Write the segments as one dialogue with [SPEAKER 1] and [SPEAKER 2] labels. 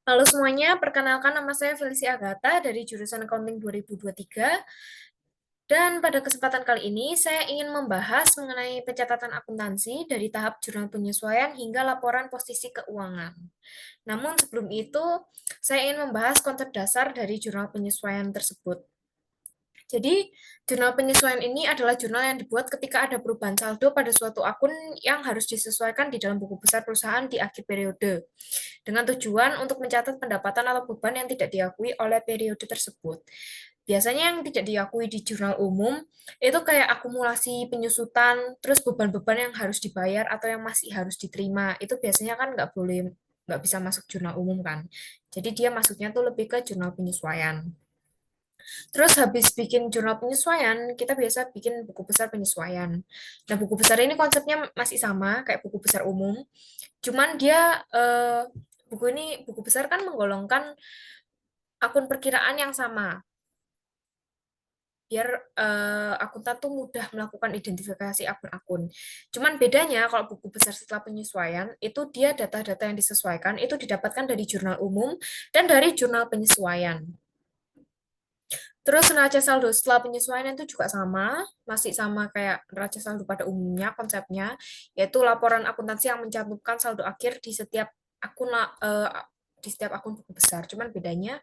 [SPEAKER 1] Halo semuanya, perkenalkan nama saya Felicia Agatha dari jurusan Accounting 2023. Dan pada kesempatan kali ini, saya ingin membahas mengenai pencatatan akuntansi dari tahap jurnal penyesuaian hingga laporan posisi keuangan. Namun sebelum itu, saya ingin membahas konsep dasar dari jurnal penyesuaian tersebut. Jadi, jurnal penyesuaian ini adalah jurnal yang dibuat ketika ada perubahan saldo pada suatu akun yang harus disesuaikan di dalam buku besar perusahaan di akhir periode, dengan tujuan untuk mencatat pendapatan atau beban yang tidak diakui oleh periode tersebut. Biasanya yang tidak diakui di jurnal umum itu kayak akumulasi penyusutan, terus beban-beban yang harus dibayar atau yang masih harus diterima. Itu biasanya kan nggak bisa masuk jurnal umum kan. Jadi dia masuknya tuh lebih ke jurnal penyesuaian. Terus habis bikin jurnal penyesuaian, kita biasa bikin buku besar penyesuaian. Nah, buku besar ini konsepnya masih sama kayak buku besar umum, cuman dia buku besar kan menggolongkan akun perkiraan yang sama biar akuntan tuh mudah melakukan identifikasi akun-akun. Cuman bedanya kalau buku besar setelah penyesuaian itu dia data-data yang disesuaikan itu didapatkan dari jurnal umum dan dari jurnal penyesuaian. Terus neraca saldo setelah penyesuaian itu juga sama, masih sama kayak neraca saldo pada umumnya konsepnya, yaitu laporan akuntansi yang mencantumkan saldo akhir di setiap akun buku besar. Cuman bedanya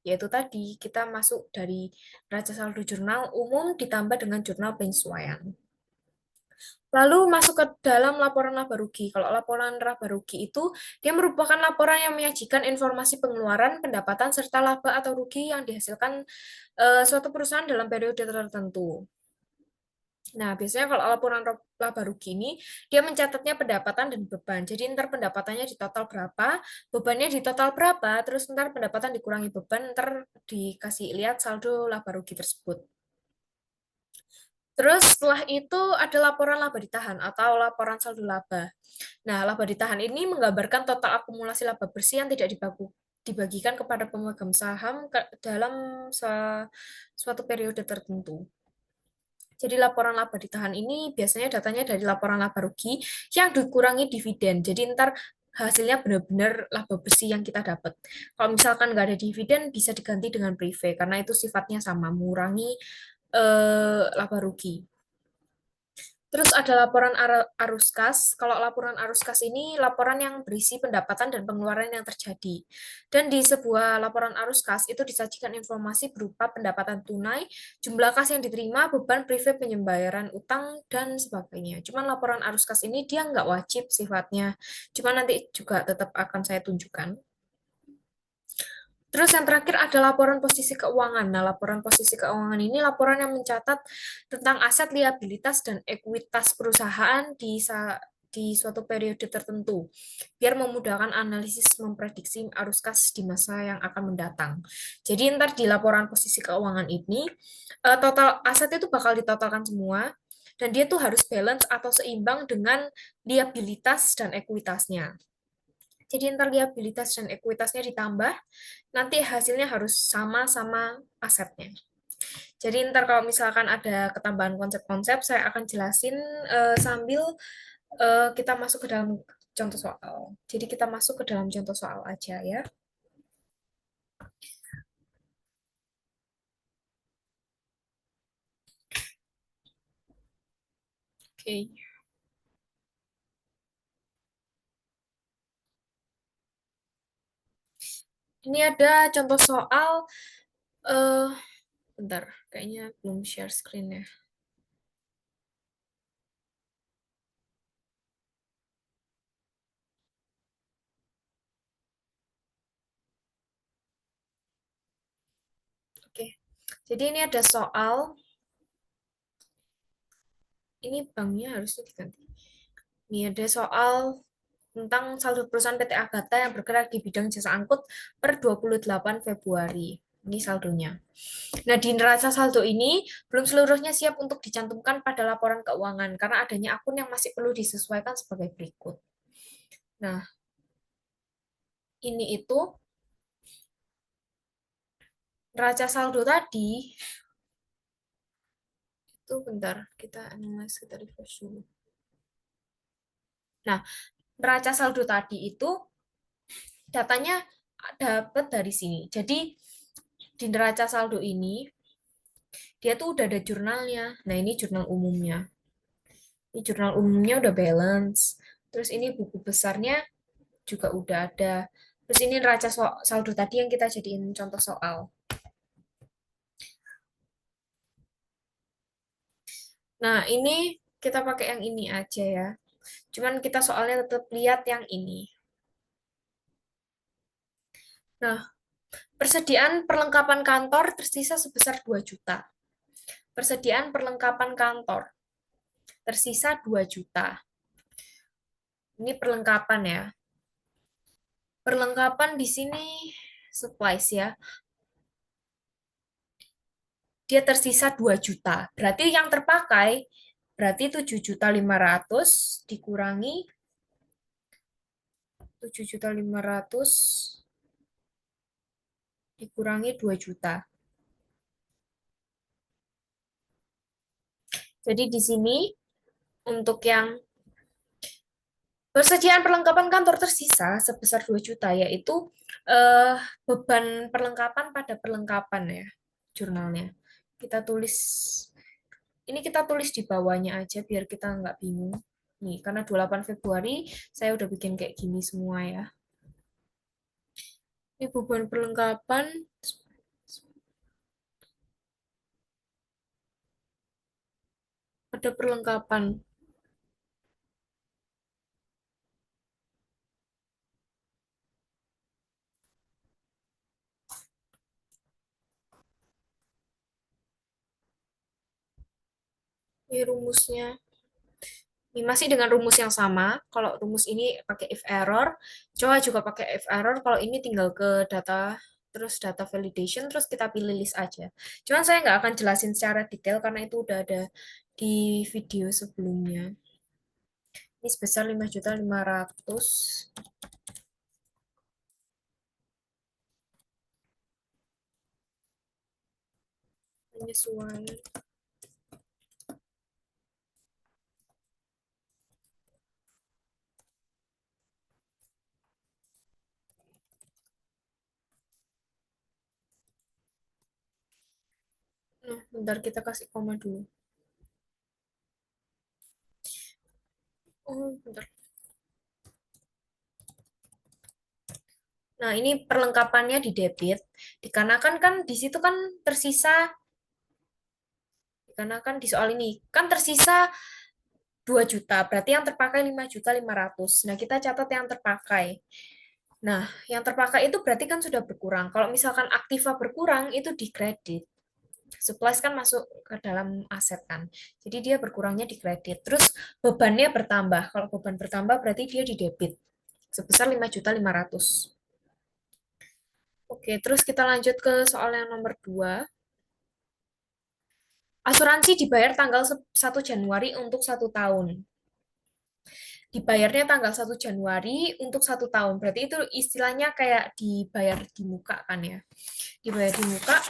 [SPEAKER 1] yaitu tadi kita masuk dari neraca saldo jurnal umum ditambah dengan jurnal penyesuaian. Lalu masuk ke dalam laporan laba rugi. Kalau laporan laba rugi itu dia merupakan laporan yang menyajikan informasi pengeluaran, pendapatan serta laba atau rugi yang dihasilkan suatu perusahaan dalam periode tertentu. Nah, biasanya kalau laporan laba rugi ini, dia mencatatnya pendapatan dan beban. Jadi, ntar pendapatannya di total berapa, bebannya di total berapa, terus ntar pendapatan dikurangi beban, ntar dikasih lihat saldo laba rugi tersebut. Terus setelah itu ada laporan laba ditahan atau laporan saldo laba. Nah, laba ditahan ini menggambarkan total akumulasi laba bersih yang tidak dibagikan kepada pemegang saham dalam suatu periode tertentu. Jadi laporan laba ditahan ini biasanya datanya dari laporan laba rugi yang dikurangi dividen. Jadi ntar hasilnya benar-benar laba bersih yang kita dapat. Kalau misalkan nggak ada dividen bisa diganti dengan prive karena itu sifatnya sama, mengurangi laba rugi. Terus ada laporan arus kas. Kalau laporan arus kas ini laporan yang berisi pendapatan dan pengeluaran yang terjadi. Dan di sebuah laporan arus kas itu disajikan informasi berupa pendapatan tunai, jumlah kas yang diterima, beban prive penyembayaran utang, dan sebagainya. Cuman laporan arus kas ini dia nggak wajib sifatnya. Cuman nanti juga tetap akan saya tunjukkan. Terus yang terakhir ada laporan posisi keuangan. Nah, laporan posisi keuangan ini laporan yang mencatat tentang aset, liabilitas, dan ekuitas perusahaan di suatu periode tertentu, biar memudahkan analisis memprediksi arus kas di masa yang akan mendatang. Jadi ntar di laporan posisi keuangan ini, total aset itu bakal ditotalkan semua, dan dia tuh harus balance atau seimbang dengan liabilitas dan ekuitasnya. Jadi ntar liabilitas dan ekuitasnya ditambah, nanti hasilnya harus sama-sama asetnya. Jadi ntar kalau misalkan ada ketambahan konsep-konsep, saya akan jelasin sambil kita masuk ke dalam contoh soal. Jadi kita masuk ke dalam contoh soal aja ya. Oke. Ini ada contoh soal, eh bentar, kayaknya belum share screen ya. Oke, jadi ini ada soal, ini banknya harusnya diganti. Ini ada soal tentang saldo perusahaan PT Agatha yang bergerak di bidang jasa angkut per 28 Februari. Ini saldonya. Nah, di neraca saldo ini belum seluruhnya siap untuk dicantumkan pada laporan keuangan karena adanya akun yang masih perlu disesuaikan sebagai berikut. Nah, ini itu neraca saldo tadi itu bentar, kita analyze, kita refresh dulu. Nah, neraca saldo tadi itu datanya dapat dari sini. Jadi di neraca saldo ini dia tuh udah ada jurnalnya. Nah, ini jurnal umumnya. Ini jurnal umumnya udah balance. Terus ini buku besarnya juga udah ada. Terus ini neraca saldo tadi yang kita jadiin contoh soal. Nah, ini kita pakai yang ini aja ya. Cuman kita soalnya tetap lihat yang ini. Nah, persediaan perlengkapan kantor tersisa sebesar 2 juta. Persediaan perlengkapan kantor tersisa 2 juta. Ini perlengkapan ya. Perlengkapan di sini supplies ya. Dia tersisa 2 juta. Berarti yang terpakai berarti 7.500.000 dikurangi 7.500.000 dikurangi 2 juta. Jadi di sini untuk yang persediaan perlengkapan kantor tersisa sebesar 2 juta yaitu eh, beban perlengkapan pada perlengkapan ya jurnalnya. Kita tulis ini kita tulis di bawahnya aja biar kita nggak bingung. Nih, karena 28 Februari saya udah bikin kayak gini semua ya. Ini beban perlengkapan ada perlengkapan. Ini rumusnya. Ini masih dengan rumus yang sama. Kalau rumus ini pakai if error, coba juga pakai if error. Kalau ini tinggal ke data, terus data validation, terus kita pilih list aja. Cuman saya nggak akan jelasin secara detail karena itu udah ada di video sebelumnya. Ini sebesar 5.500.000 penyesuaian. Nah, bentar kita kasih koma dulu. Oh, bentar. Nah, ini perlengkapannya di debit. Dikarenakan kan di situ kan tersisa, dikarenakan di soal ini kan tersisa 2 juta, berarti yang terpakai 5.500.000. Nah, kita catat yang terpakai. Nah, yang terpakai itu berarti kan sudah berkurang. Kalau misalkan aktiva berkurang, itu di kredit. Supplies kan masuk ke dalam aset kan. Jadi dia berkurangnya di kredit. Terus bebannya bertambah. Kalau beban bertambah berarti dia di debit. Sebesar 5.500.000. Oke, terus kita lanjut ke soal yang nomor 2. Asuransi dibayar tanggal 1 Januari untuk 1 tahun. Dibayarnya tanggal 1 Januari untuk 1 tahun. Berarti itu istilahnya kayak dibayar di muka kan ya. Dibayar di muka,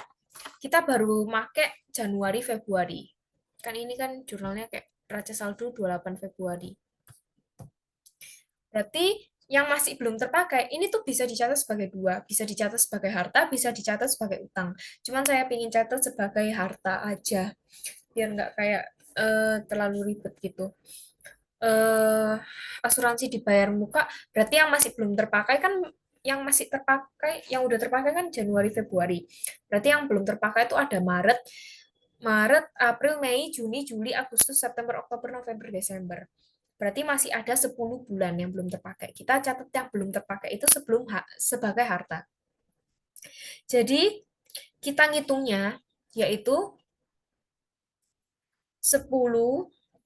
[SPEAKER 1] kita baru make Januari, Februari. Kan ini kan jurnalnya kayak raca saldo 28 Februari. Berarti yang masih belum terpakai, ini tuh bisa dicatat sebagai dua. Bisa dicatat sebagai harta, bisa dicatat sebagai utang. Cuman saya ingin catat sebagai harta aja. Biar nggak kayak terlalu ribet gitu. eh, Asuransi dibayar muka, berarti yang masih belum terpakai kan yang masih terpakai, yang udah terpakai kan Januari, Februari. Berarti yang belum terpakai itu ada Maret, April, Mei, Juni, Juli, Agustus, September, Oktober, November, Desember. Berarti masih ada 10 bulan yang belum terpakai. Kita catat yang belum terpakai itu sebelum sebagai harta. Jadi kita ngitungnya yaitu 10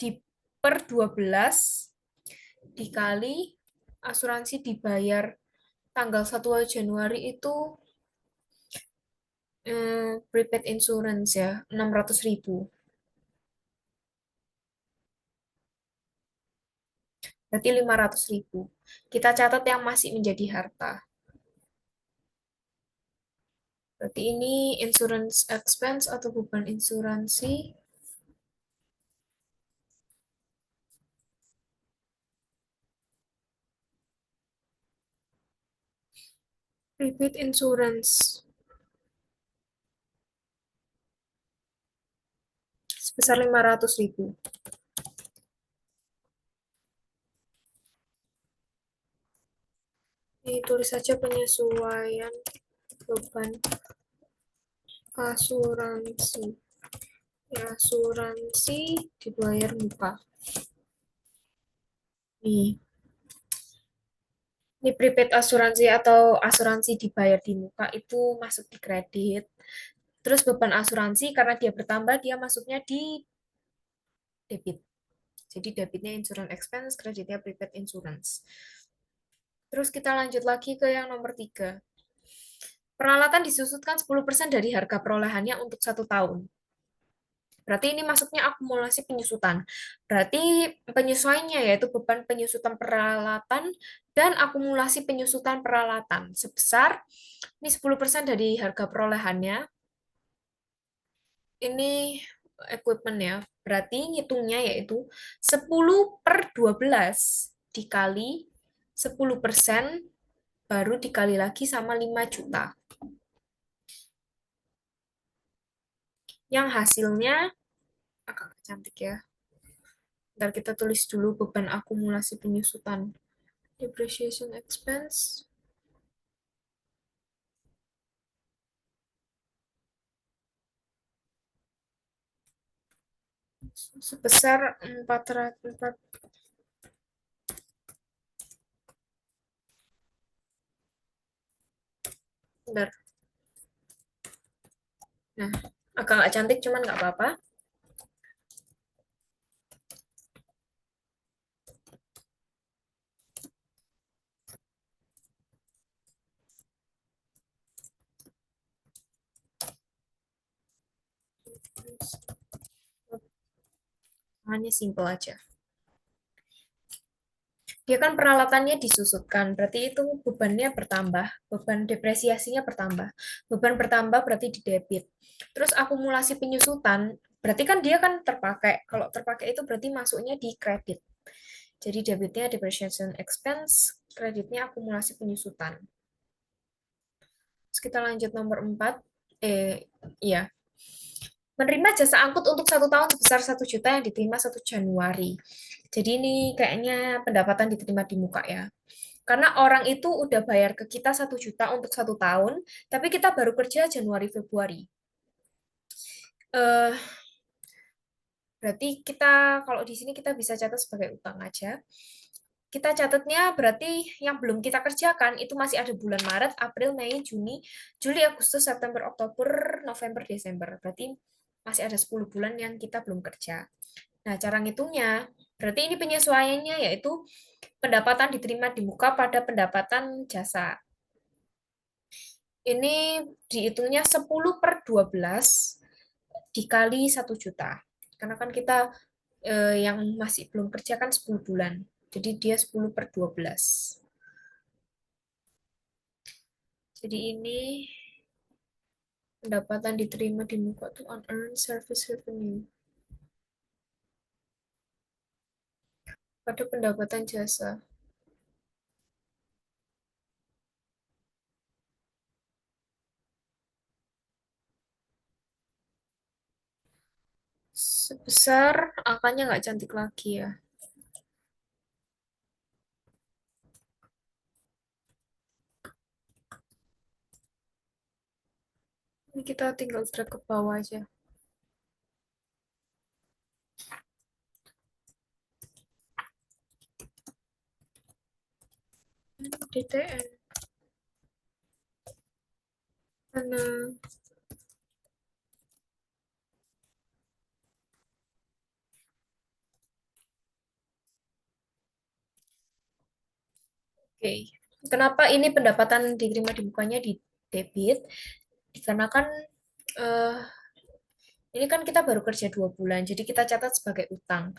[SPEAKER 1] di per 12 dikali asuransi dibayar tanggal 1 Januari itu prepaid insurance ya 600.000. Berarti 500.000. Kita catat yang masih menjadi harta. Berarti ini insurance expense atau beban insuransi. Prepaid insurance sebesar 500.000. Ini tulis saja penyesuaian beban asuransi. Ya, asuransi dibayar muka. Nih, ini prepaid asuransi atau asuransi dibayar di muka itu masuk di kredit. Terus beban asuransi karena dia bertambah, dia masuknya di debit. Jadi debitnya insurance expense, kreditnya prepaid insurance. Terus kita lanjut lagi ke yang nomor 3. Peralatan disusutkan 10% dari harga perolehannya untuk 1 tahun. Berarti ini masuknya akumulasi penyusutan. Berarti penyesuaiannya yaitu beban penyusutan peralatan dan akumulasi penyusutan peralatan sebesar ini 10% dari harga perolehannya. Ini equipment ya. Berarti ngitungnya yaitu 10/12 dikali 10% baru dikali lagi sama 5 juta. Yang hasilnya agak cantik ya. Ntar kita tulis dulu beban akumulasi penyusutan. Depreciation expense sebesar 400. Bentar. Nah, agak nggak cantik cuman nggak apa-apa. Hanya simple aja. Dia kan peralatannya disusutkan, berarti itu bebannya bertambah, beban depresiasinya bertambah. Beban bertambah berarti di debit. Terus akumulasi penyusutan, berarti kan dia kan terpakai. Kalau terpakai itu berarti masuknya di kredit. Jadi debitnya depreciation expense, kreditnya akumulasi penyusutan. Terus kita lanjut nomor 4. Iya. Menerima jasa angkut untuk 1 tahun sebesar 1 juta yang diterima 1 Januari. Jadi ini kayaknya pendapatan diterima di muka ya. Karena orang itu udah bayar ke kita 1 juta untuk 1 tahun, tapi kita baru kerja Januari Februari. Eh, Berarti kita kalau di sini kita bisa catat sebagai utang aja. Kita catatnya berarti yang belum kita kerjakan itu masih ada bulan Maret, April, Mei, Juni, Juli, Agustus, September, Oktober, November, Desember. Berarti masih ada 10 bulan yang kita belum kerja. Nah, cara ngitungnya, berarti ini penyesuaiannya yaitu pendapatan diterima di muka pada pendapatan jasa. Ini dihitungnya 10/12 dikali 1 juta. Karena kan kita yang masih belum kerja kan 10 bulan. Jadi dia 10/12. Jadi ini pendapatan diterima di muka tuh unearned service revenue. Pada pendapatan jasa. Sebesar, angkanya nggak cantik lagi ya. Ini kita tinggal drag ke bawah aja. DTN. Mana? Oke. Kenapa ini pendapatan diterima di mukanya di debit? Dikarenakan eh, ini kan kita baru kerja 2 bulan, jadi kita catat sebagai utang.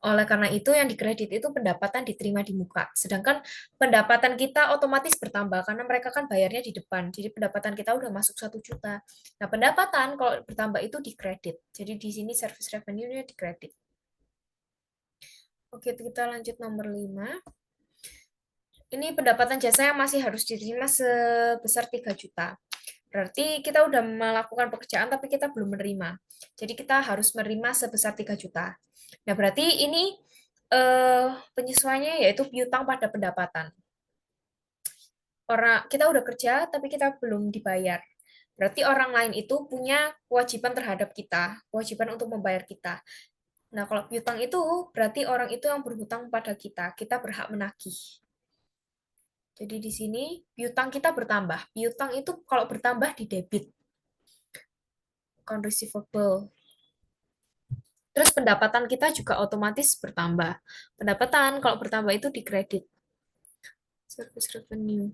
[SPEAKER 1] Oleh karena itu, yang dikredit itu pendapatan diterima di muka. Sedangkan pendapatan kita otomatis bertambah, karena mereka kan bayarnya di depan. Jadi pendapatan kita udah masuk 1 juta. Nah, pendapatan kalau bertambah itu dikredit. Jadi di sini service revenue-nya dikredit. Oke, kita lanjut nomor 5. Ini pendapatan jasa yang masih harus diterima sebesar 3 juta. Berarti kita udah melakukan pekerjaan tapi kita belum menerima. Jadi kita harus menerima sebesar 3 juta. Nah, berarti ini penyesuaiannya yaitu piutang pada pendapatan. Orang kita udah kerja tapi kita belum dibayar. Berarti orang lain itu punya kewajiban terhadap kita, kewajiban untuk membayar kita. Nah, kalau piutang itu berarti orang itu yang berhutang pada kita berhak menagih. Jadi di sini piutang kita bertambah. Piutang itu kalau bertambah di debit, account receivable. Terus pendapatan kita juga otomatis bertambah. Pendapatan kalau bertambah itu di kredit. Service revenue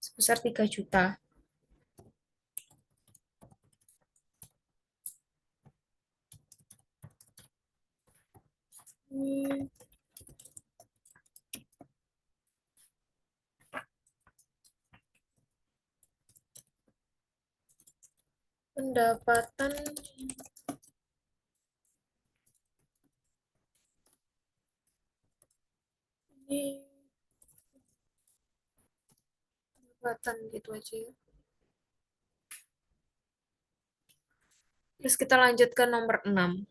[SPEAKER 1] sebesar 3 juta. Hmm, pendapatan ini pendapatan gitu aja ya. Terus kita lanjut ke nomor 6.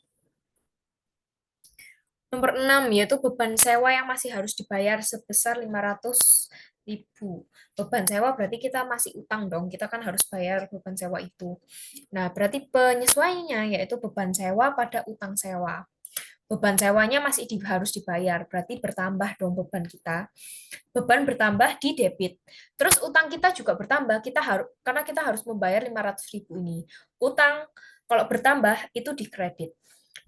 [SPEAKER 1] Nomor 6 yaitu beban sewa yang masih harus dibayar sebesar 500.000. Beban sewa berarti kita masih utang dong, kita kan harus bayar beban sewa itu. Nah, berarti penyesuaiannya yaitu beban sewa pada utang sewa. Beban sewanya masih harus dibayar, berarti bertambah dong beban kita. Beban bertambah di debit. Terus utang kita juga bertambah, kita harus karena kita harus membayar 500.000 ini. Utang kalau bertambah itu di kredit.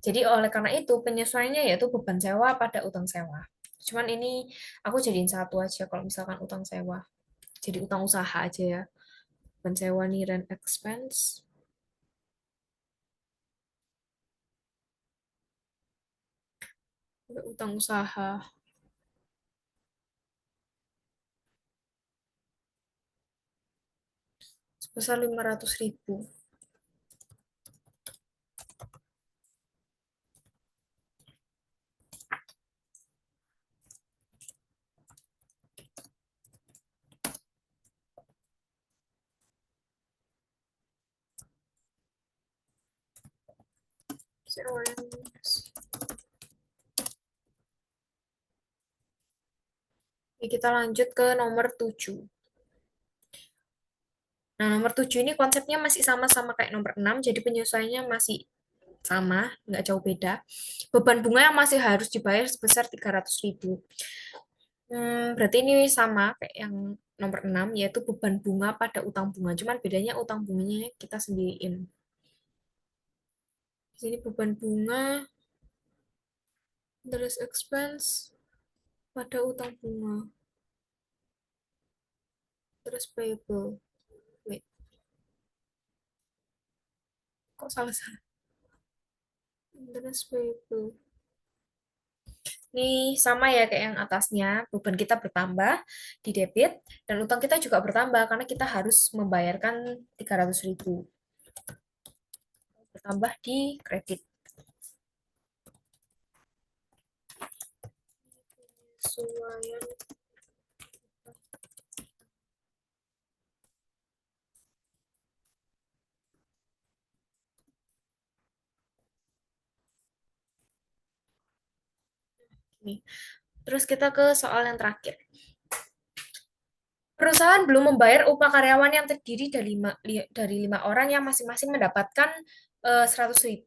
[SPEAKER 1] Jadi oleh karena itu penyesuaiannya yaitu beban sewa pada utang sewa. Cuman ini aku jadiin satu aja kalau misalkan utang sewa. Jadi utang usaha aja ya. Beban sewa nih rent expense, utang usaha sebesar 500.000. Oke, kita lanjut ke nomor 7. Nah, nomor 7 ini konsepnya masih sama-sama kayak nomor 6, jadi penyesuaiannya masih sama, nggak jauh beda. Beban bunga yang masih harus dibayar sebesar 300.000. Berarti ini sama kayak yang nomor 6, yaitu beban bunga pada utang bunga. Cuman bedanya utang bunganya kita sendiriin. Di sini beban bunga, interest expense pada utang bunga. Interest payable. Wait, kok salah-salah? Interest payable. Ini sama ya kayak yang atasnya, beban kita bertambah di debit, dan utang kita juga bertambah karena kita harus membayarkan 300.000. Bertambah di kredit. Penyesuaian. Nih. Terus kita ke soal yang terakhir. Perusahaan belum membayar upah karyawan yang terdiri dari lima orang yang masing-masing mendapatkan 100.000.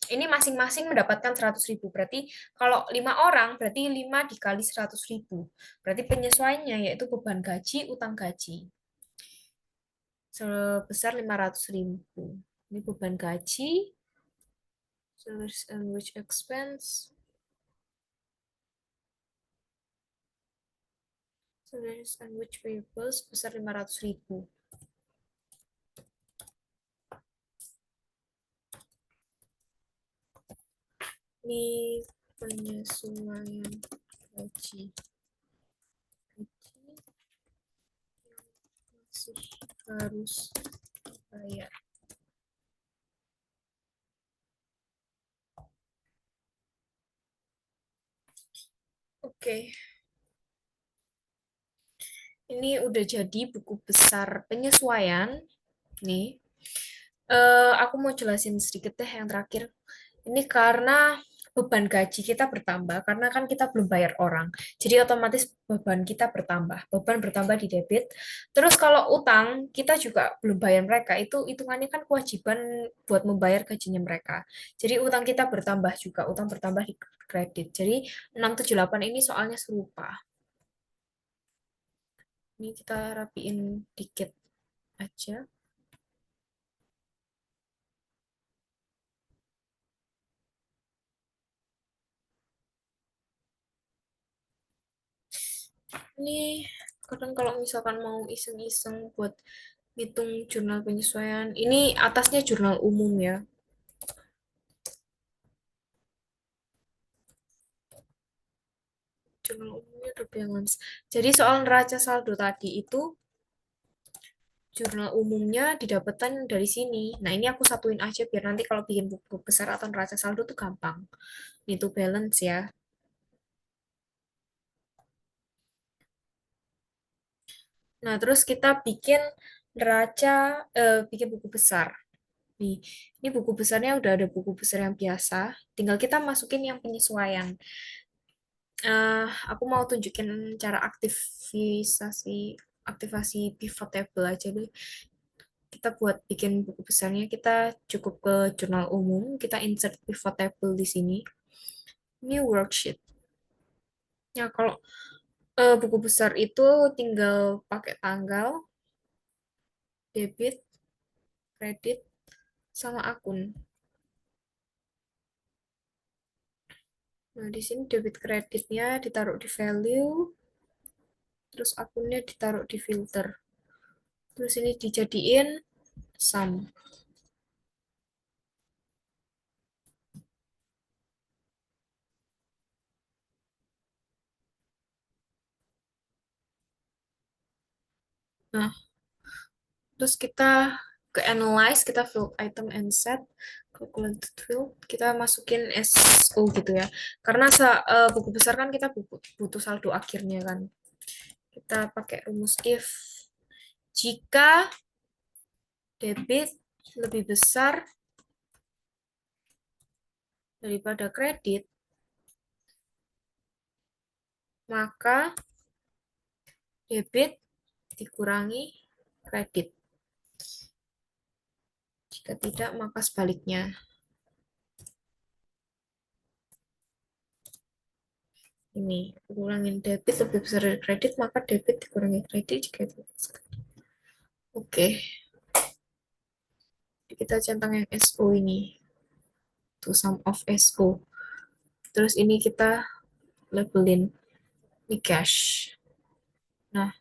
[SPEAKER 1] Ini masing-masing mendapatkan 100.000. Berarti kalau 5 orang, berarti 5 dikali 100.000. Berarti penyesuaiannya yaitu beban gaji, utang gaji. Sebesar 500.000. Ini beban gaji, salaries and wage expense, salaries and wage payable sebesar 500.000. Ini penyesuaian gaji. Gaji masih harus bayar. Oke, ini udah jadi buku besar penyesuaian nih. Aku mau jelasin sedikit deh yang terakhir. Ini karena beban gaji kita bertambah, karena kan kita belum bayar orang. Jadi otomatis beban kita bertambah, beban bertambah di debit. Terus kalau utang, kita juga belum bayar mereka. Itu hitungannya kan kewajiban buat membayar gajinya mereka. Jadi utang kita bertambah juga, utang bertambah di kredit. Jadi 678 ini soalnya serupa. Ini kita rapiin dikit aja. Ini kadang kalau misalkan mau iseng-iseng buat hitung jurnal penyesuaian, ini atasnya jurnal umum ya. Jurnal umumnya ada balance. Jadi soal neraca saldo tadi itu jurnal umumnya didapatkan dari sini. Nah, ini aku satuin aja biar nanti kalau bikin buku besar atau neraca saldo tuh gampang. Itu balance ya. Nah, terus kita bikin bikin buku besar. Nih, ini buku besarnya udah ada buku besar yang biasa. Tinggal kita masukin yang penyesuaian. Aku mau tunjukin cara aktivasi pivot table aja deh. Kita buat bikin buku besarnya, kita cukup ke jurnal umum, kita insert pivot table di sini. New worksheet. Ya, kalau buku besar itu tinggal pakai tanggal, debit, kredit, sama akun. Nah, di sini debit kreditnya ditaruh di value, terus akunnya ditaruh di filter. Terus ini dijadiin sum. Nah, terus kita ke analyze, kita field item and set, calculated field, kita masukin SO gitu ya. Karena buku besar kan kita butuh saldo akhirnya kan. Kita pakai rumus if. Jika debit lebih besar daripada kredit, maka debit dikurangi kredit. Jika tidak, maka sebaliknya. Ini, kurangin debit lebih besar dari kredit, maka debit dikurangi kredit jika itu. Oke, kita centang yang SO ini. To sum of SO. Terus ini kita labelin ini cash. Nah,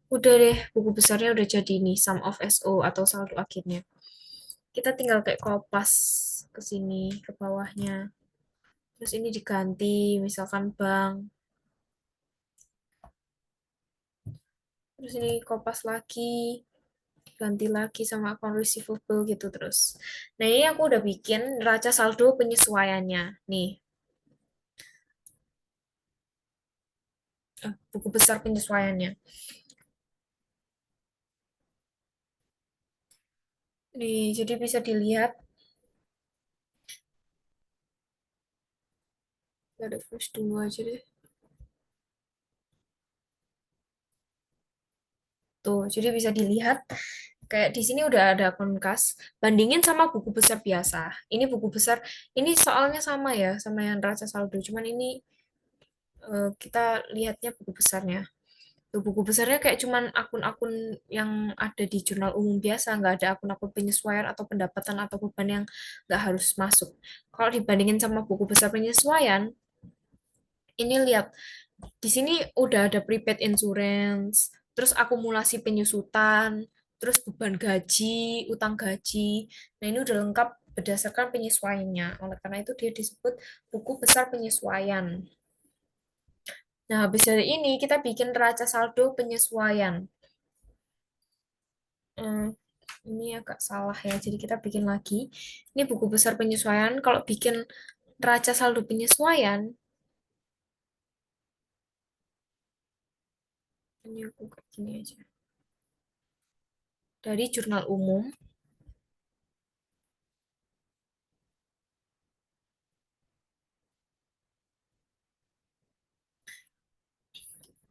[SPEAKER 1] udah deh, buku besarnya udah jadi nih, sum of SO atau saldo akhirnya. Kita tinggal kayak kopas ke sini, ke bawahnya. Terus ini diganti, misalkan bank. Terus ini kopas lagi, ganti lagi sama account receivable gitu terus. Nah, ini aku udah bikin neraca saldo penyesuaiannya. Nih, buku besar penyesuaiannya. Nih, jadi bisa dilihat dari flash dulu aja deh. Tuh, jadi bisa dilihat kayak di sini udah ada akun kas. Bandingin sama buku besar biasa. Ini buku besar, ini soalnya sama ya, sama yang neraca saldo. Cuman ini kita lihatnya buku besarnya. Tuh, buku besarnya kayak cuman akun-akun yang ada di jurnal umum biasa, nggak ada akun-akun penyesuaian atau pendapatan atau beban yang nggak harus masuk. Kalau dibandingin sama buku besar penyesuaian, ini lihat di sini udah ada prepaid insurance, terus akumulasi penyusutan, terus beban gaji, utang gaji. Nah, ini udah lengkap berdasarkan penyesuaiannya. Oleh karena itu dia disebut buku besar penyesuaian. Nah, habis dari ini kita bikin neraca saldo penyesuaian. Hmm, ini agak salah ya, jadi kita bikin lagi. Ini buku besar penyesuaian. Kalau bikin neraca saldo penyesuaian, Ini aku kayak gini aja. Dari jurnal umum,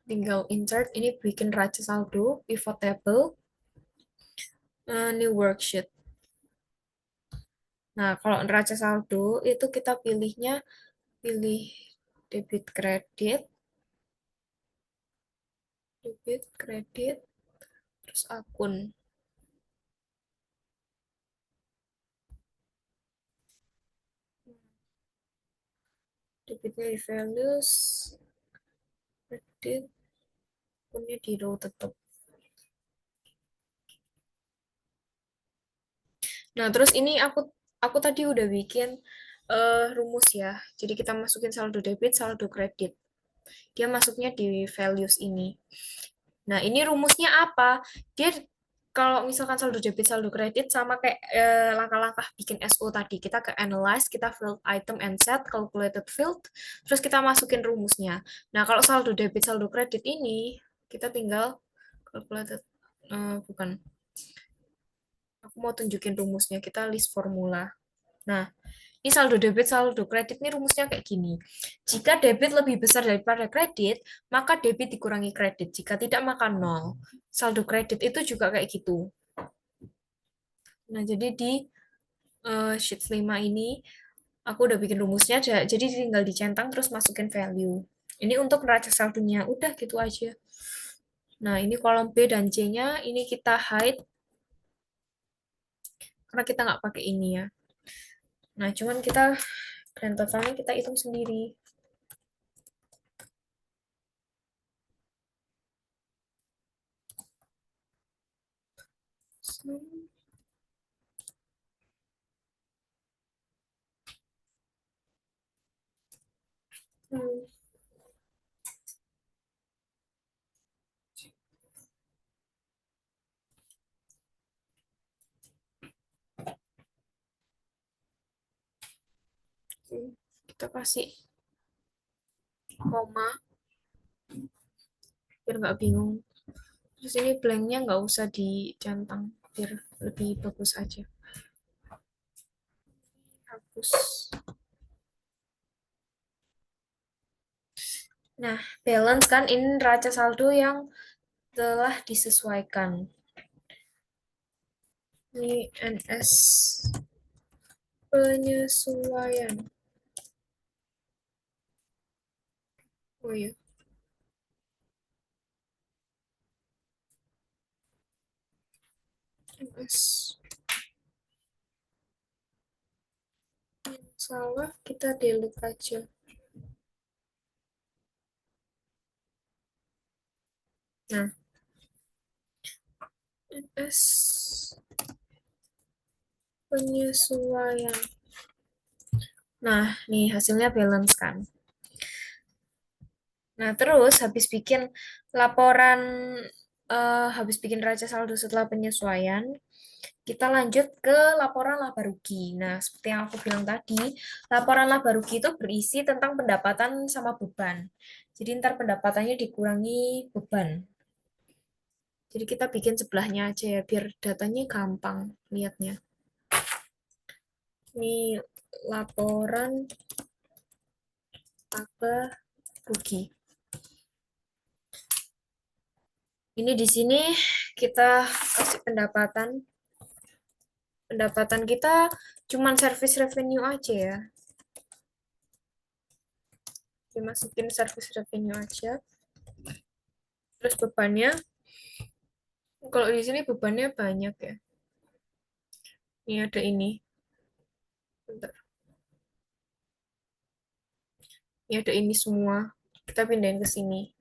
[SPEAKER 1] tinggal insert, ini bikin raja saldo, pivot table, new worksheet. Nah, kalau neraca saldo itu kita pilih debit kredit, terus akun. Debitnya di values, kredit, akunnya di row tetap. Nah, terus ini aku tadi udah bikin rumus ya. Jadi kita masukin saldo debit, saldo kredit. Dia masuknya di values ini. Nah, ini rumusnya apa? Dia kalau misalkan saldo debit, saldo kredit sama kayak langkah-langkah bikin SO tadi. Kita ke analyze, kita field item and set, calculated field, terus kita masukin rumusnya. Nah, kalau saldo debit, saldo kredit ini kita tinggal calculated bukan. Aku mau tunjukin rumusnya. Kita list formula. Nah, ini saldo debit, saldo kredit ini rumusnya kayak gini. Jika debit lebih besar daripada kredit, maka debit dikurangi kredit. Jika tidak, maka nol. Saldo kredit itu juga kayak gitu. Nah, jadi di sheet 5 ini, aku udah bikin rumusnya, jadi tinggal dicentang terus masukin value. Ini untuk neraca saldonya, udah gitu aja. Nah, ini kolom B dan C-nya, ini kita hide, karena kita nggak pakai ini ya. Nah, cuman kita grand totalnya kita hitung sendiri. Hmm. Kita kasih koma biar nggak bingung. Terus ini blanknya nggak usah dicentang biar lebih bagus aja. Hapus. Nah, balance kan ini neraca saldo yang telah disesuaikan. Ini NS penyesuaian. Oh iya, NS. Salah, kita delete aja. Nah, NS penyesuaian. Nah, nih hasilnya balance kan. Nah, terus laporan, habis bikin raca saldo setelah penyesuaian, kita lanjut ke laporan laba rugi. Nah, seperti yang aku bilang tadi, laporan laba rugi itu berisi tentang pendapatan sama beban. Jadi ntar pendapatannya dikurangi beban. Jadi kita bikin sebelahnya aja ya, biar datanya gampang lihatnya. Ini laporan laba rugi. Ini di sini kita kasih pendapatan. Pendapatan kita cuman service revenue aja ya. Dimasukin service revenue aja. Terus bebannya, kalau di sini bebannya banyak ya. Ini ada ini. Bentar. Ini ada ini semua. Kita pindahin ke sini.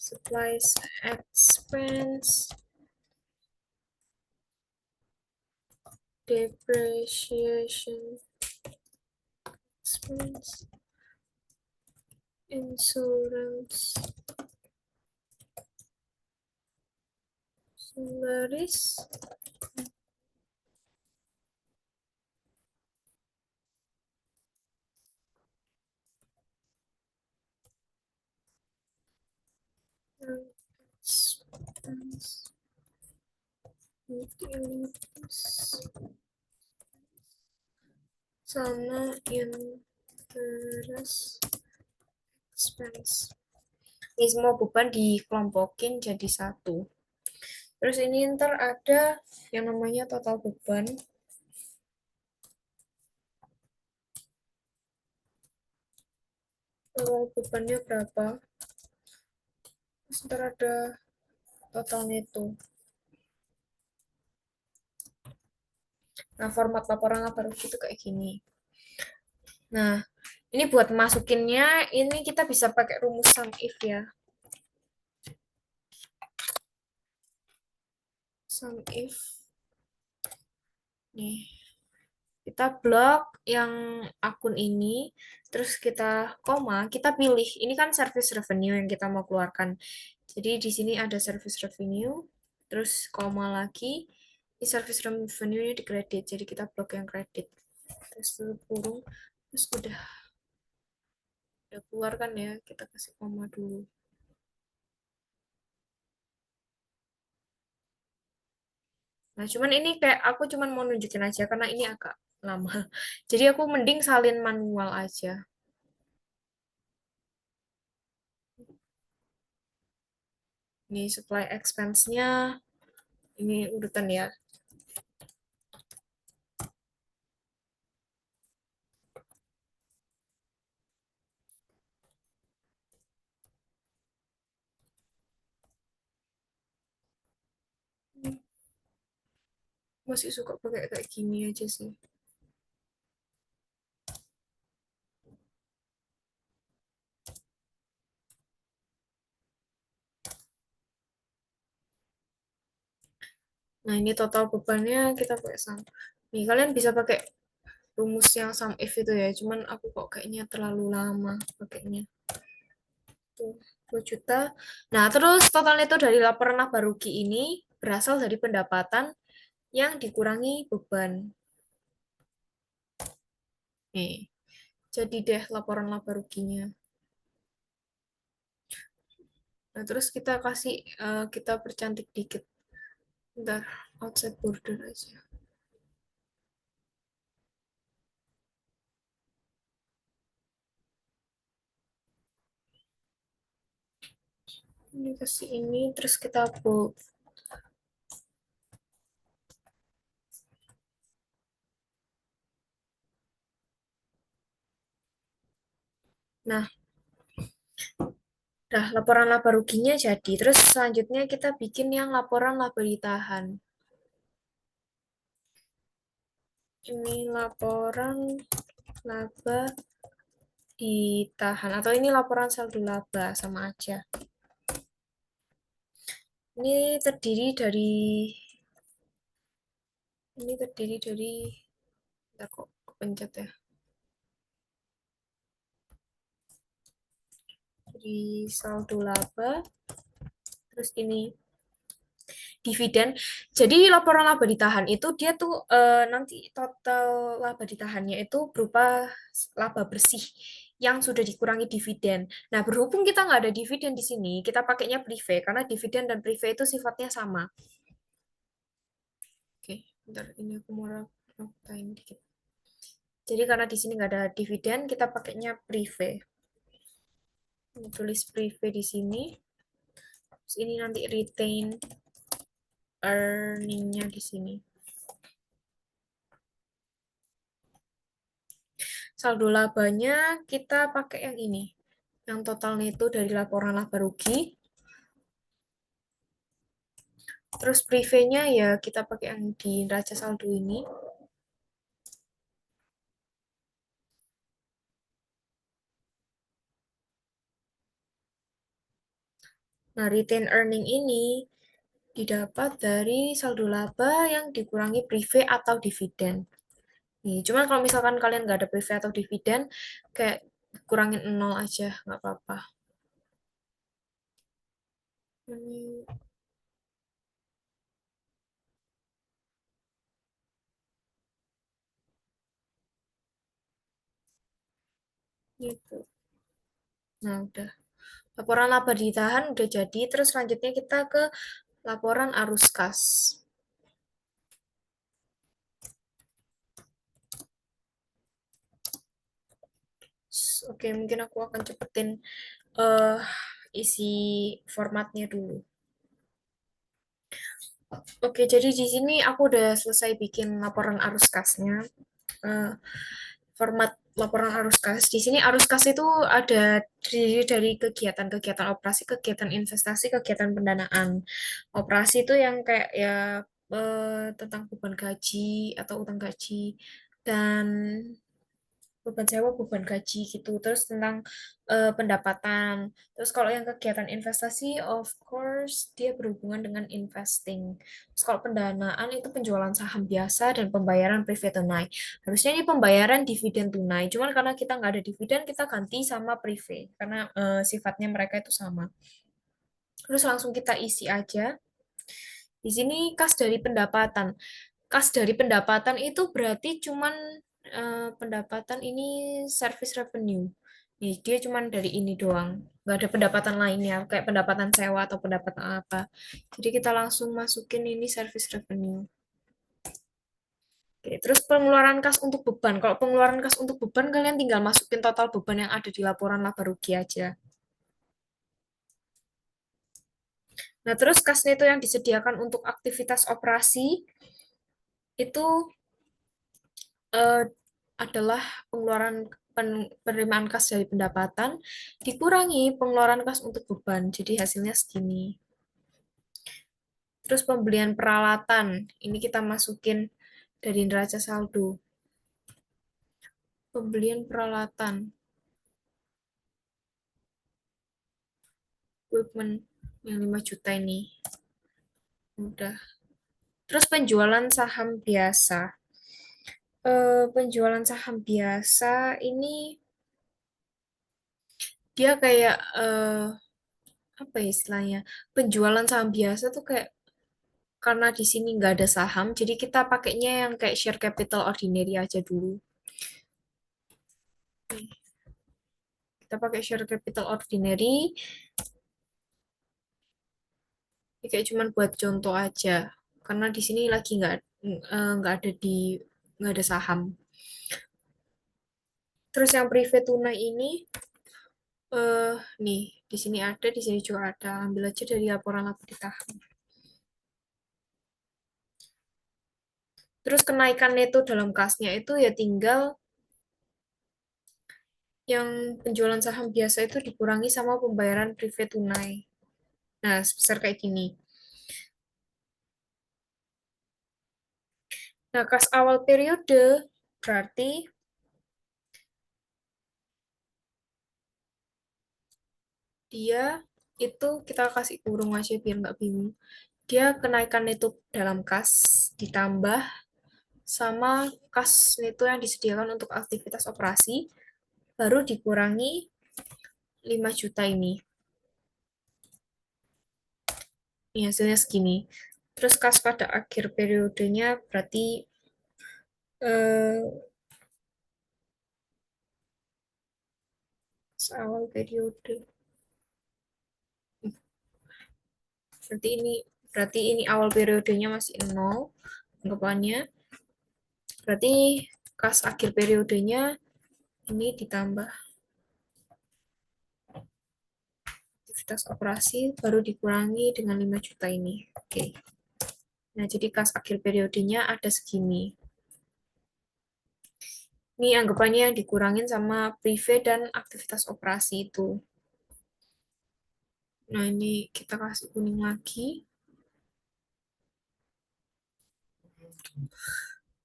[SPEAKER 1] Supplies expense, depreciation expense, insurance, salaries. utilitas sama interest expense. Ini semua beban dikelompokin jadi satu. Terus ini ntar ada yang namanya total beban. Total bebannya berapa? Terus ntar ada total neto. Nah, format laporan laba rugi itu kayak gini. Nah, ini buat masukinnya, ini kita bisa pakai rumus sum if ya. Sum if. Nih, kita blok yang akun ini, terus kita koma, kita pilih. Ini kan service revenue yang kita mau keluarkan. Jadi di sini ada service revenue, terus koma lagi, ini service revenue-nya di kredit, jadi kita blok yang kredit. Terus tutup kurung, terus udah keluar kan ya, kita kasih koma dulu. Nah, cuman ini kayak aku cuman mau nunjukin aja karena ini agak lama. Jadi aku mending salin manual aja. Ini supply expense-nya, ini urutan ya. Masih suka pakai kayak gini aja sih. Nah, ini total bebannya kita pakai sum. Nih, kalian bisa pakai rumus yang sum if itu ya. Cuman aku kok kayaknya terlalu lama pakainya. Tuh, 2 juta. Nah, terus total neto dari laporan laba rugi ini berasal dari pendapatan yang dikurangi beban. Nih, jadi deh laporan laba ruginya. Nah, terus kita kasih, kita percantik dikit. Bentar, outside border aja. Ini kasih ini, terus kita bold. Nah, dah laporan laba ruginya jadi. Terus selanjutnya kita bikin yang laporan laba ditahan. Ini laporan laba ditahan. Atau ini laporan saldo laba, sama aja. Ini terdiri dari... Ini terdiri dari... Bentar kok kepencet ya. Dari saldo laba. Terus ini dividen. Jadi laporan laba ditahan itu dia tuh nanti total laba ditahannya itu berupa laba bersih yang sudah dikurangi dividen. Nah, berhubung kita nggak ada dividen di sini, kita pakainya prive karena dividen dan prive itu sifatnya sama. Oke, bentar ini aku mau rapiin dikit. Jadi karena di sini nggak ada dividen, kita pakainya prive. Ini tulis prive di sini. Terus ini nanti retain earning-nya di sini. Saldo labanya kita pakai yang ini. Yang total neto dari laporan laba rugi. Terus prive-nya ya kita pakai yang di neraca saldo ini. Nah, retain earning ini didapat dari saldo laba yang dikurangi prive atau dividen. Nih, cuman kalau misalkan kalian nggak ada prive atau dividen, kayak kurangin nol aja, nggak apa-apa. Ini gitu. Nah, udah. Laporan laba ditahan udah jadi, terus selanjutnya kita ke Laporan arus kas. Oke, mungkin aku akan cepetin eh isi formatnya dulu. Oke, jadi di sini aku udah selesai bikin laporan arus kasnya. Eh, Format laporan arus kas. Di sini arus kas itu ada terdiri dari kegiatan-kegiatan operasi, kegiatan investasi, kegiatan pendanaan. Operasi itu yang kayak ya tentang beban gaji atau utang gaji dan beban sewa, beban gaji gitu. Terus tentang pendapatan. Terus kalau yang kegiatan investasi, of course, dia berhubungan dengan investing. Terus kalau pendanaan itu penjualan saham biasa dan pembayaran privé tunai. Harusnya ini pembayaran dividen tunai. Cuman karena kita nggak ada dividen, kita ganti sama privé. Karena sifatnya mereka itu sama. Terus langsung kita isi aja. Di sini kas dari pendapatan. Kas dari pendapatan itu berarti cuman pendapatan ini service revenue. Nih, dia cuman dari ini doang. Nggak ada pendapatan lainnya, kayak pendapatan sewa atau pendapatan apa. Jadi kita langsung masukin ini service revenue. Oke, terus pengeluaran kas untuk beban. Kalau pengeluaran kas untuk beban, kalian tinggal masukin total beban yang ada di laporan laba rugi aja. Nah, terus kasnya itu yang disediakan untuk aktivitas operasi, itu eh, adalah pengeluaran penerimaan kas dari pendapatan dikurangi pengeluaran kas untuk beban. Jadi hasilnya segini. Terus pembelian peralatan, ini kita masukin dari neraca saldo. Pembelian peralatan, equipment yang 5 juta ini. Udah. Terus penjualan saham biasa. Penjualan saham biasa ini dia kayak apa ya istilahnya? Penjualan saham biasa tuh kayak karena di sini nggak ada saham, jadi kita pakainya yang kayak share capital ordinary aja dulu. Kita pakai share capital ordinary, ini kayak cuman buat contoh aja. Karena di sini lagi nggak ada nggak ada saham. Terus yang private tunai ini, eh nih di sini ada, di sini juga ada. Ambil aja dari laporan laba ditahan. Terus kenaikan neto dalam kasnya itu ya tinggal yang penjualan saham biasa itu dikurangi sama pembayaran private tunai. Nah, sebesar kayak gini. Nah, kas awal periode berarti dia itu kita kasih kurung aja biar nggak bingung. Dia kenaikan itu dalam kas ditambah sama kas itu yang disediakan untuk aktivitas operasi baru dikurangi 5 juta ini. Ini hasilnya segini. Terus kas pada akhir periodenya berarti eh, awal periode. Berarti ini awal periodenya masih 0 anggapannya. Berarti kas akhir periodenya ini ditambah aktivitas operasi baru dikurangi dengan 5 juta ini. Oke. Nah, jadi kas akhir periodenya ada segini. Ini anggapannya yang dikurangin sama privé dan aktivitas operasi itu. Nah, ini kita kasih kuning lagi.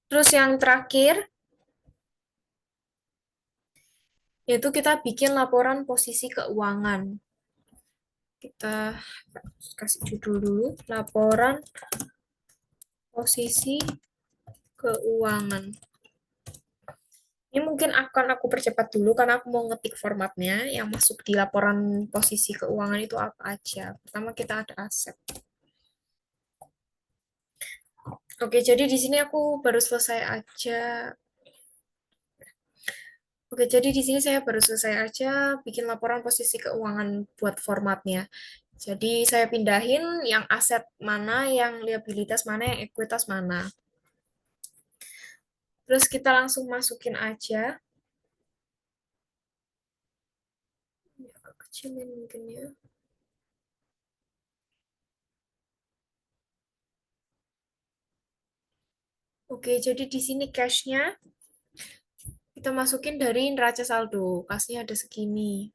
[SPEAKER 1] Terus yang terakhir, yaitu kita bikin laporan posisi keuangan. Kita kasih judul dulu, laporan posisi keuangan. Ini mungkin akan aku percepat dulu karena aku mau ngetik formatnya yang masuk di laporan posisi keuangan itu apa aja. Pertama kita ada aset. Oke, jadi di sini aku baru selesai aja. Oke, jadi di sini saya baru selesai aja bikin laporan posisi keuangan buat formatnya. Jadi saya pindahin yang aset mana, yang liabilitas mana, yang ekuitas mana. Terus kita langsung masukin aja. Ini agak kecilin mungkin ya. Oke, jadi di sini cash-nya kita masukin dari neraca saldo. Kasnya ada segini.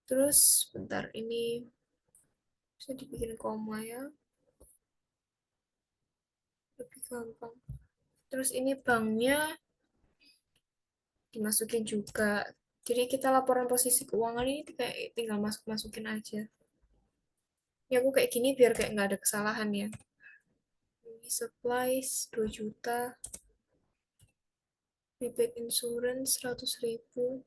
[SPEAKER 1] Terus, bentar, ini bisa dibikin koma ya. Lebih gampang. Terus ini banknya dimasukin juga. Jadi kita laporan posisi keuangan ini kayak tinggal masuk-masukin aja. Ya aku kayak gini biar kayak nggak ada kesalahan ya. Ini supplies 2 juta, prepaid insurance 100.000,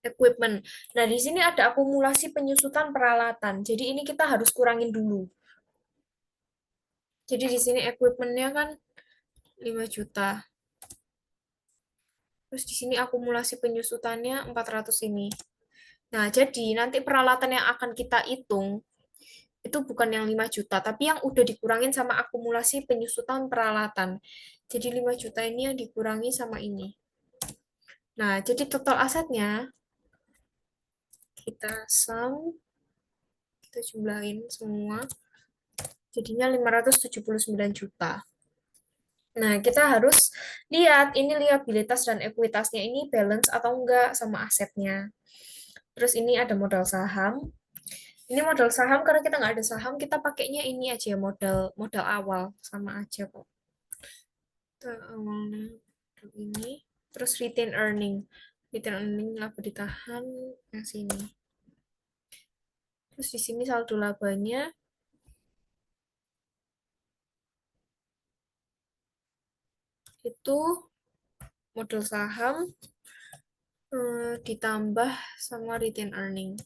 [SPEAKER 1] equipment. Nah, di sini ada akumulasi penyusutan peralatan. Jadi ini kita harus kurangin dulu. Jadi di sini equipmentnya kan 5 juta. Terus di sini akumulasi penyusutannya 400 ini. Nah, jadi nanti peralatan yang akan kita hitung itu bukan yang 5 juta, tapi yang udah dikurangin sama akumulasi penyusutan peralatan. Jadi 5 juta ini yang dikurangi sama ini. Nah, jadi total asetnya kita sum, kita jumlahin semua, jadinya 579 juta. Nah, kita harus lihat ini liabilitas dan ekuitasnya ini balance atau enggak sama asetnya. Terus ini ada modal saham. Ini modal saham karena kita nggak ada saham, kita pakainya ini aja modal modal awal sama aja kok. Kita awalnya ini. Terus retain earning. Retain earning laba ditahan yang sini. Terus di sini saldo labanya itu modal saham ditambah sama retain earning.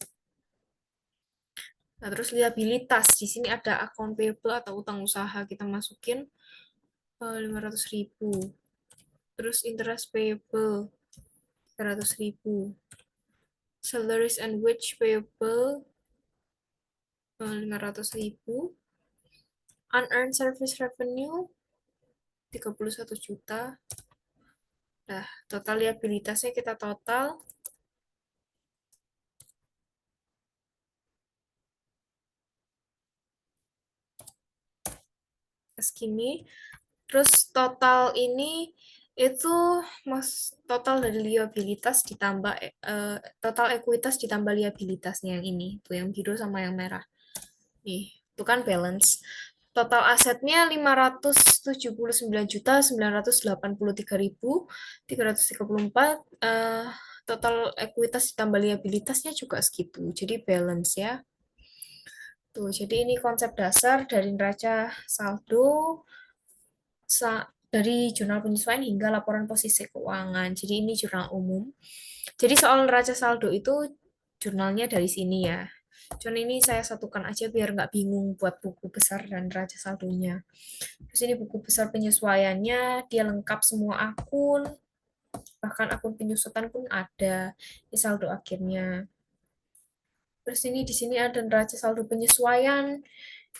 [SPEAKER 1] Nah, terus liabilitas. Di sini ada account payable atau utang usaha. Kita masukin 500.000. Terus interest payable 300.000. Salaries and wage payable 500.000. Unearned service revenue 31 juta. Nah, total liabilitasnya kita total segini. Terus total ini itu total dari liabilitas ditambah total ekuitas ditambah liabilitasnya yang ini, tuh yang biru sama yang merah. Nih, itu kan balance. Total asetnya 579.983.334. Total ekuitas ditambah liabilitasnya juga segitu. Jadi balance ya. Tuh, jadi ini konsep dasar dari neraca saldo dari jurnal penyesuaian hingga laporan posisi keuangan. Jadi ini jurnal umum. Jadi soal neraca saldo itu jurnalnya dari sini ya. Cuman ini saya satukan aja biar nggak bingung buat buku besar dan neraca saldonya. Terus ini buku besar penyesuaiannya, dia lengkap semua akun, bahkan akun penyusutan pun ada. Ini saldo akhirnya. Terus ini di sini ada neraca saldo penyesuaian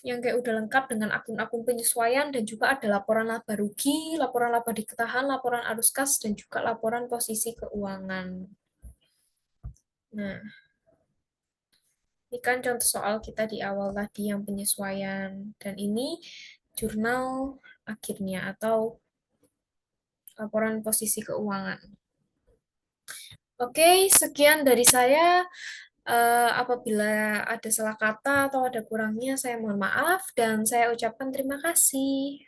[SPEAKER 1] yang kayak udah lengkap dengan akun-akun penyesuaian dan juga ada laporan laba rugi, laporan laba diketahan, laporan arus kas dan juga laporan posisi keuangan. Nah, ini kan contoh soal kita di awal tadi yang penyesuaian dan ini jurnal akhirnya atau laporan posisi keuangan. Oke, sekian dari saya. Apabila ada salah kata atau ada kurangnya, saya mohon maaf dan saya ucapkan terima kasih.